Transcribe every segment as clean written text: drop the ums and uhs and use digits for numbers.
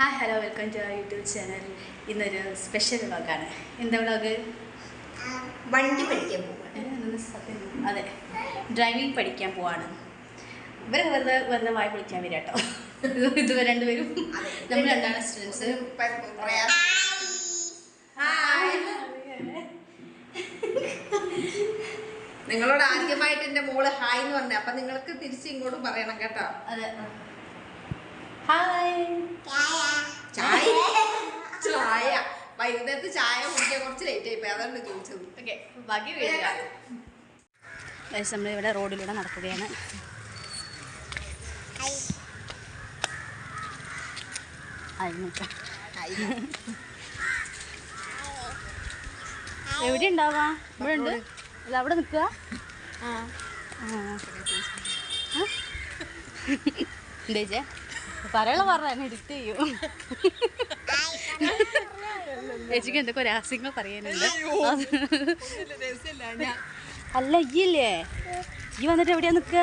Hi hello welcome to our YouTube channel. ഇന്നൊരു special വ്ളോഗാണ്. എന്താ വ്ളോഗ്? വണ്ടി പഠിക്കാൻ പോവാണ്. അതെ, ഡ്രൈവിംഗ് പഠിക്കാൻ പോവാണ്. ഇവരെ വെറുതെ വായി പഠിക്കാൻ വരിക കേട്ടോ. ഇതുവരെ രണ്ടുപേരും നമ്മൾ രണ്ടാണ് സ്റ്റുഡൻസ്. നിങ്ങളോട് ആദ്യമായിട്ട് എൻ്റെ മോള് ഹായ് എന്ന് പറഞ്ഞ, അപ്പൊ നിങ്ങൾക്ക് തിരിച്ച് ഇങ്ങോട്ട് പറയണം കേട്ടോ. അതെ, ഹായ്. ചായ ചായ വൈകുന്നേരത്ത് ചായ കുടിക്കാൻ കുറച്ച് ലേറ്റ് ആയിപ്പോയി, അതാണ് ചോദിച്ചത്. ഓക്കെ, ബാക്കി വീഡിയോ. നമ്മളിവിടെ റോഡിലൂടെ നടക്കുകയാണ്. എവിടെ ഉണ്ടാവാ? ഇവിടെ ഉണ്ട്. അത് അവിടെ നിൽക്കുക. എന്തേച്ചേ പറയാനുള്ള പറഞ്ഞ എഡിറ്റ് ചെയ്യും. ചേച്ചിക്ക് എന്തൊക്കെ രഹസ്യങ്ങൾ പറയാനുണ്ട്. അല്ല ഇല്ലേ ഈ വന്നിട്ട് എവിടെയാ നിക്കുക?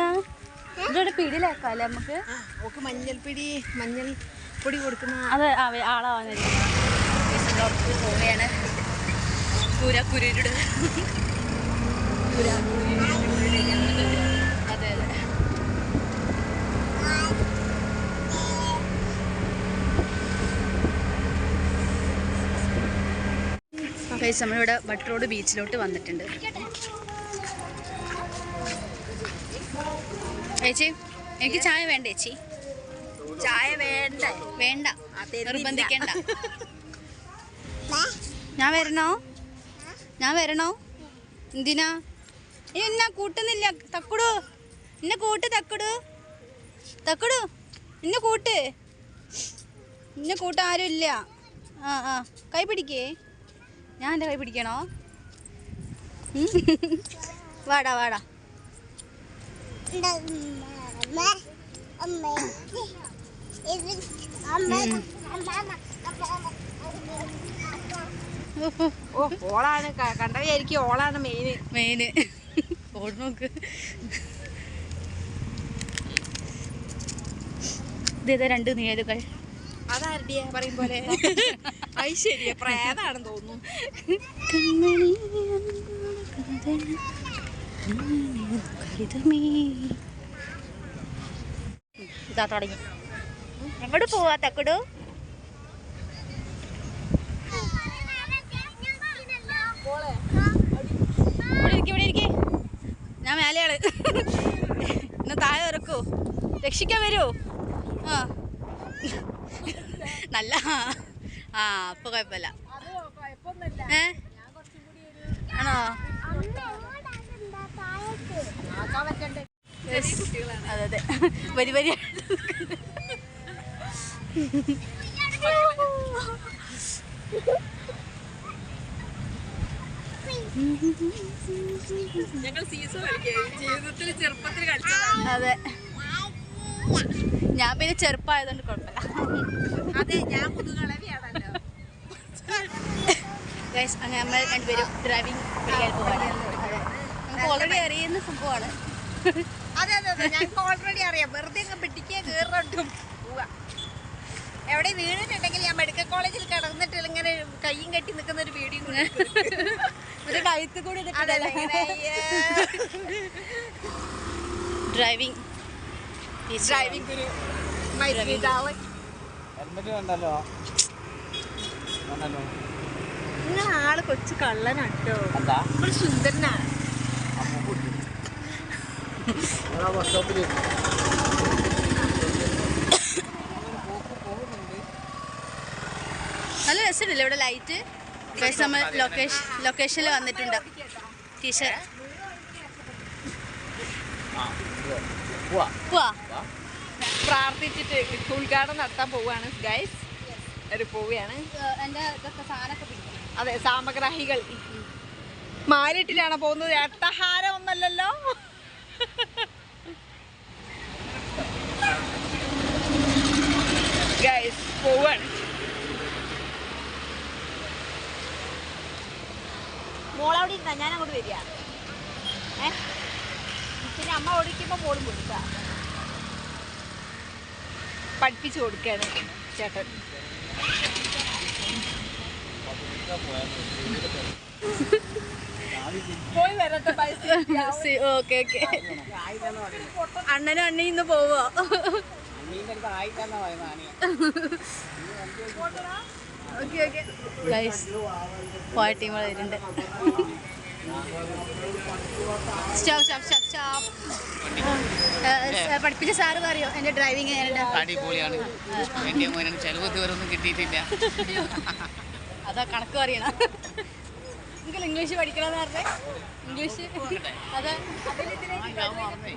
ഇവിടെ പിടിയിലേക്കാല്ലേ നമുക്ക്. മഞ്ഞൾ പൊടി കൊടുക്കുന്ന അത് ആളാവാൻ പോവുകയാണ്. കുരുരുടെ അതെ അതെ. നമ്മളിവിടെ ബട്ട് റോഡ് ബീച്ചിലോട്ട് വന്നിട്ടുണ്ട്. ചേച്ചി എനിക്ക് ചായ വേണ്ട. ചേച്ചി ചായ വേണ്ട വേണ്ട, നിർബന്ധിക്കണ്ട. ഞാൻ വരണോ? എന്തിനാ? എന്നാ കൂട്ടുന്നില്ല. തക്കുടു എന്നെ കൂട്ട്. തക്കുടു എന്നെ കൂട്ട് ആരും ഇല്ല. ആ കൈ പിടിക്കേ. ഞാൻ എൻ്റെ കൈ പിടിക്കണോ? വാടാ. ഓളാണ് കണ്ടവയായിരിക്കും. ഓളാണ് മെയിന്. ഓട് നോക്ക്. ഇതേതാ രണ്ട് നിഴലുകൾ? അതാരുടെയാ പറയും പോലെ? അത് ശരിയാ, പ്രേതാണെന്ന് തോന്നുന്നു. ഇതാ തുടങ്ങി. എങ്ങോട്ട് പോവാ തക്കുടു? ഇവിടെ ഇരിക്കേ. ഞാൻ മേലെയാണ്. ഇന്ന് താഴെ ഇറക്കൂ. രക്ഷിക്കാൻ വരുമോ? നല്ല അപ്പൊ കുഴപ്പമില്ല. ആണോ? അതെ വരി. ഞങ്ങൾ സീസോ ജീവിതത്തിൽ ചെറുപ്പത്തിൽ കളിച്ചതാണ്. അതെ, ഞാൻ പിന്നെ ചെറുപ്പമായതുകൊണ്ട് കുഴപ്പമില്ല. അതെ, ഞാൻ പുതുകളവിയാണല്ലോ. അങ്ങനെ നമ്മൾ രണ്ടുപേരും ഡ്രൈവിംഗ് പഠിക്കാൻ പോവാണ്. അതെ, നമുക്ക് ഓൾറെഡി അറിയുന്ന സംഭവമാണ്. അതെ ഞങ്ങൾക്ക് ഓൾറെഡി അറിയാം. വെറുതെ പെട്ടിക്ക് കയറിട്ടും പോവാ. എവിടെ വീണിട്ടുണ്ടെങ്കിൽ ഞാൻ മെഡിക്കൽ കോളേജിൽ കിടന്നിട്ട് ഇങ്ങനെ കയ്യും കെട്ടി നിൽക്കുന്ന ഒരു വീഡിയോ കൂടെ ഒരു കഴുത്ത് കൂടി ഡ്രൈവിംഗ് നിങ്ങൾ ആള് കൊച്ചു കള്ളനാട്ടോ. നമ്മൾ സുന്ദരനാണ്. നല്ല രസമുണ്ടല്ലോ ഇവിടെ ലൈറ്റ്. നമ്മൾ ലൊക്കേഷനിൽ വന്നിട്ടുണ്ട്. ടീച്ചർ പ്രാർത്ഥിച്ചിട്ട് ഉദ്ഘാടനം നടത്താൻ പോവുകയാണ് ഗൈസ്. പോവുകയാണ്. അതെ, സാമഗ്രാഹികൾ മാലിട്ടിലാണ് പോകുന്നത്. അട്ടഹാരം ഒന്നല്ലല്ലോ. ഗൈസ് പോവാണ്. മോളവിടെ ഇരുന്നാ ഞാൻ അങ്ങോട്ട് വരിക. പിന്നെ അമ്മ ഓടിക്കുമ്പോൾ മോളും കൊടുക്കുക. പഠിപ്പിച്ചു കൊടുക്കുകയാണ്. ചേട്ടൻ. പോയി വരട്ടെ പൈസ. Okay okay. അണ്ണനും അണ്ണയും ഇന്ന് പോവോ? ഓക്കെ ഓക്കെ ഗൈസ്, പോയ ടീമുകൾ വരുന്നുണ്ട്. പഠിപ്പിച്ച സാറ് പറയോ എൻ്റെ ഡ്രൈവിങ് അടിപൊളിയാണ്. എൻ്റെ മോനെ ചെലവ് ഇതുവരെ ഒന്നും കിട്ടിയിട്ടില്ല. അതാ കണക്ക് പറയണം. നിങ്ങൾ ഇംഗ്ലീഷ് പഠിക്കണമെന്ന് പറഞ്ഞേ. ഇംഗ്ലീഷ് അതെ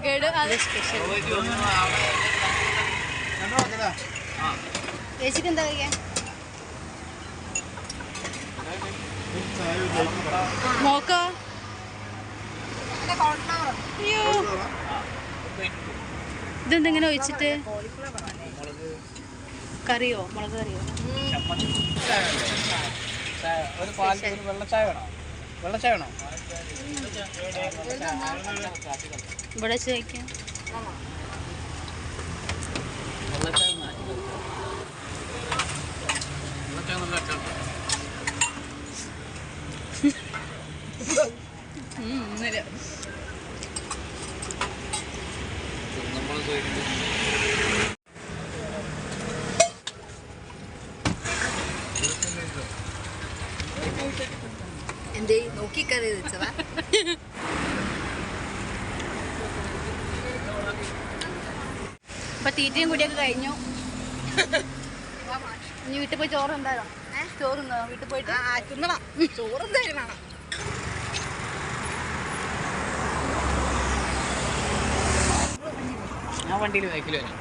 ഗൈഡ് അത് സ്പെഷ്യൽ. ചേച്ചിക്ക് എന്താ കഴിക്കാൻ? മോക്കോ? അയ്യോ, ഇതെന്തെങ്ങനെ ഒഴിച്ചിട്ട് കറിയോ? മുളക് കറിയോ? ഒരു പാൽ വെള്ളച്ചായ വേണോ? വെള്ളച്ചായ വേണോ? ഇവിടെ ചോദിക്കാം. വെള്ളച്ചായ എന്തേ നോക്കിക്കറി വെച്ചതാ? ഇപ്പൊ തീറ്റയും കൂടിയൊക്കെ കഴിഞ്ഞു. ഇനി വീട്ടിൽ പോയി ചോറ് എന്തായാലും ചോറുണ്ടോ? വീട്ടിൽ പോയിട്ട് തിന്നണം. ചോറും തരുന്നതാണ്. ഞാൻ വണ്ടിയിൽ ബൈക്കിൽ വരാം.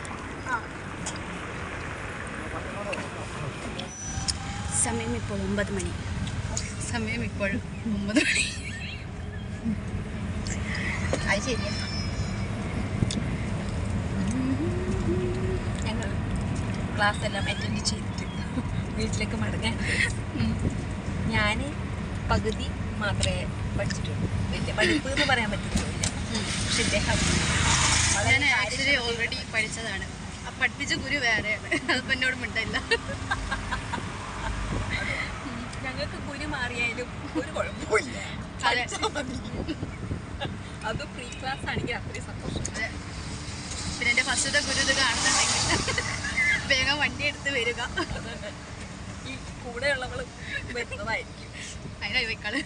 സമയം ഇപ്പോൾ 9 മണി. സമയം ഇപ്പോൾ 9 മണി. അത് ശരിയാ. ഞങ്ങൾ ക്ലാസ് എല്ലാം അറ്റൻഡ് ചെയ്തിട്ട് വീട്ടിലേക്ക് മടങ്ങാൻ. ഞാൻ പകുതി മാത്രമേ പഠിച്ചിട്ടുള്ളൂ. വലിയ പഠിപ്പ് എന്ന് പറയാൻ പറ്റുന്നില്ല. പക്ഷെ ഇദ്ദേഹം ഞാൻ ആക്ച്വലി ഓൾറെഡി പഠിച്ചതാണ്. ആ പഠിപ്പിച്ച ഗുരു വേറെയാണ്. അതിപ്പോൾ എന്നോട് മിണ്ടില്ല. ഞങ്ങൾക്ക് ഗുരു മാറിയാലും ഒരു കുഴപ്പമില്ല. അതെ. അത് പ്രീ ക്ലാസ് ആണെങ്കിൽ അത്രയും സന്തോഷം. പിന്നെ എൻ്റെ ഫസ്റ്റത്തെ ഗുരു ഇത് കാണുന്നുണ്ടെങ്കിൽ വേഗം വണ്ടി എടുത്ത് വരിക. ഈ കൂടെയുള്ളവൾ വരുന്നതായിരിക്കും. അതിനായി പോയിക്കാള്.